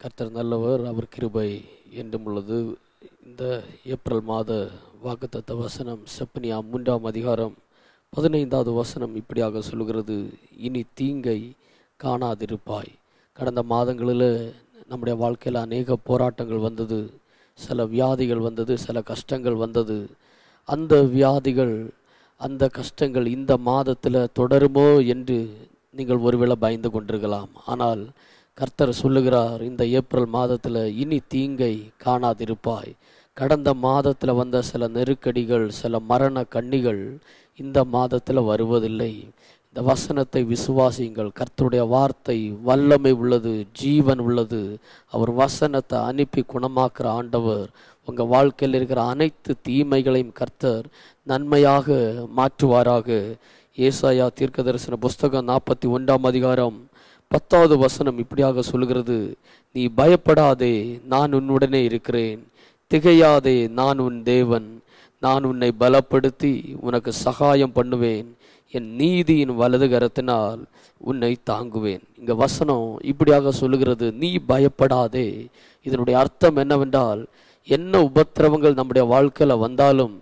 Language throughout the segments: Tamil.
கர்த்தர் நல்லவர், அவர் கிருபை என்றும் உள்ளது. இந்த ஏப்ரல் மாத வாக்குத்தத்த வசனம் செப்பனியா 3ஆம் அதிகாரம் 15வது வசனம் இப்படியாக சொல்கிறது, இனி தீங்கை காணாதிருப்பாய். கடந்த மாதங்களில் நம்முடைய வாழ்க்கையில் அநேக போராட்டங்கள் வந்தது, சில வியாதிகள் வந்தது, சில கஷ்டங்கள் வந்தது. அந்த வியாதிகள், அந்த கஷ்டங்கள் இந்த மாதத்தில் தொடருமோ என்று நீங்கள் ஒருவேளை பயந்து கொண்டிருக்கலாம். ஆனால் கர்த்தர் சொல்லுகிறார், இந்த ஏப்ரல் மாதத்தில் இனி தீங்கை காணாதிருப்பாய். கடந்த மாதத்தில் வந்த சில நெருக்கடிகள், சில மரண கண்ணிகள் இந்த மாதத்தில் வருவதில்லை. இந்த வசனத்தை விசுவாசியுங்கள். கர்த்தருடைய வார்த்தை வல்லமை உள்ளது, ஜீவன் உள்ளது. அவர் வசனத்தை அனுப்பி குணமாக்குற ஆண்டவர். உங்கள் வாழ்க்கையில் இருக்கிற அனைத்து தீமைகளையும் கர்த்தர் நன்மையாக மாற்றுவாராக. ஏசாயா தீர்க்கதரிசன புஸ்தகம் 41ஆம் அதிகாரம் 10வது வசனம் இப்படியாக சொல்கிறது, நீ பயப்படாதே, நான் உன்னுடனே இருக்கிறேன். திகையாதே, நான் உன் தேவன். நான் உன்னை பலப்படுத்தி உனக்கு சகாயம் பண்ணுவேன். என் நீதியின் வலது கரத்தினால் உன்னை தாங்குவேன். இங்க வசனம் இப்படியாக சொல்லுகிறது, நீ பயப்படாதே. இதனுடைய அர்த்தம் என்னவென்றால், என்ன உபத்திரவங்கள் நம்முடைய வாழ்க்கையில் வந்தாலும்,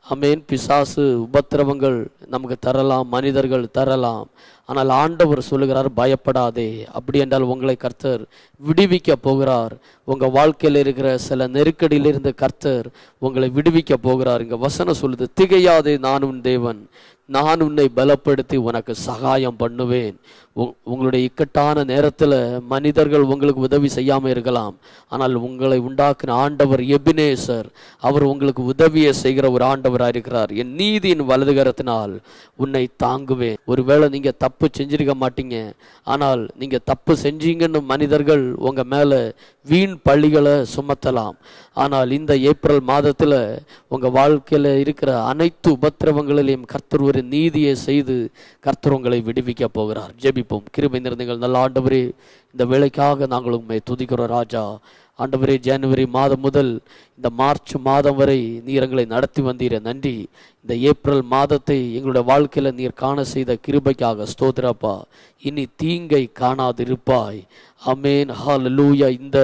ஆமென், பிசாசு உபத்திரவங்கள் நமக்கு தரலாம், மனிதர்கள் தரலாம். ஆனால் ஆண்டவர் சொல்லுகிறார், பயப்படாதே. அப்படி என்றால் உங்களை கர்த்தர் விடுவிக்க போகிறார். உங்கள் வாழ்க்கையில் இருக்கிற சில நெருக்கடியிலிருந்து கர்த்தர் உங்களை விடுவிக்க போகிறார். இங்கே வசனம் சொல்லுது, திகையாதே, நான் உன் தேவன். நான் உன்னை பலப்படுத்தி உனக்கு சகாயம் பண்ணுவேன். உங்களுடைய இக்கட்டான நேரத்தில் மனிதர்கள் உங்களுக்கு உதவி செய்யாமல் இருக்கலாம். ஆனால் உங்களை உண்டாக்குன ஆண்டவர் எபினேசர், அவர் உங்களுக்கு உதவியை செய்கிற ஒரு ஆண்டவராக இருக்கிறார். என் நீதியின் வலதுகரத்தினால் உன்னை தாங்குவேன். ஒருவேளை நீங்கள் தப்பு செஞ்சிருக்க மாட்டீங்க, ஆனால் நீங்கள் தப்பு செஞ்சீங்கன்னு மனிதர்கள் உங்கள் மேலே வீண் பழிகளை சுமத்தலாம். ஆனால் இந்த ஏப்ரல் மாதத்தில் உங்கள் வாழ்க்கையில் இருக்கிற அனைத்து உபத்திரவங்களிலையும் கர்த்தர் ஒரு நீதியை செய்து கர்த்தர் உங்களை விடுவிக்க போகிறார். ஜெபிப்போம். கிருபை நிறைந்தங்கள் நல்ல ஆண்டவரே, இந்த வேலைக்காக நாங்கள் உண்மை துதிக்கிறோம் ராஜா. ஆண்டவரே, ஜனவரி மாதம் முதல் இந்த மார்ச் மாதம் வரை நீர் எங்களை நடத்தி வந்தீர, நன்றி. இந்த ஏப்ரல் மாதத்தை எங்களுடைய வாழ்க்கையில் நீர் காண செய்த கிருபைக்காக ஸ்தோத்திரப்பா. இனி தீங்கை காணாதிருப்பாய். ஆமென், ஹல்லேலூயா. இந்த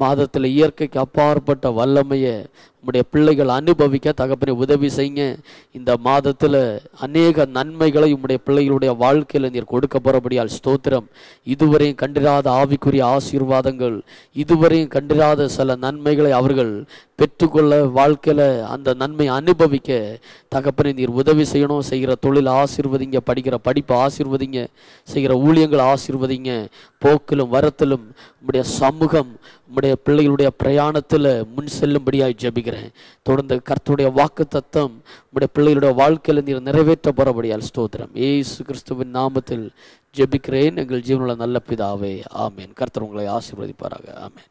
மாதத்தில் இயற்கைக்கு அப்பாற்பட்ட வல்லமையை உம்முடைய பிள்ளைகள் அனுபவிக்க தகப்பனை உதவி செய்யுங்க. இந்த மாதத்தில் அநேக நன்மைகளை உம்முடைய பிள்ளைகளுடைய வாழ்க்கையில் நீர் கொடுக்க போகிறபடியால் ஸ்தோத்திரம். இதுவரையும் கண்டிராத ஆவிக்குரிய ஆசீர்வாதங்கள், இதுவரையும் கண்டிராத சில நன்மைகளை அவர்கள் பெற்றுக்கொள்ள, வாழ்க்கையில் அந்த நன்மை அனுபவிக்க தகப்பனை நீர் உதவி செய்யணும். செய்கிற தொழில் ஆசீர்வதிங்க, படிக்கிற படிப்பை ஆசீர்வதிங்க, செய்கிற ஊழியங்களை ஆசீர்வதிங்க. போக்கிலும் வரத்திலும் உம்முடைய சமூகம் உம்முடைய பிள்ளைகளுடைய பிரயாணத்தில் முன் செல்லும்படியாய் ஜெபிக்கிறேன். தொடர்ந்து கர்த்தருடைய வாக்கு தத்தம் உம்முடைய பிள்ளைகளுடைய வாழ்க்கையில் நீர் நிறைவேற்ற போகிறபடியால் ஸ்தோத்திரம். இயேசு கிறிஸ்துவின் நாமத்தில் ஜெபிக்கிறேன் எங்கள் ஜீவனுள்ள நல்ல பிதாவே, ஆமேன். கர்த்தர் உங்களை ஆசீர்வதிப்பாராக. ஆமேன்.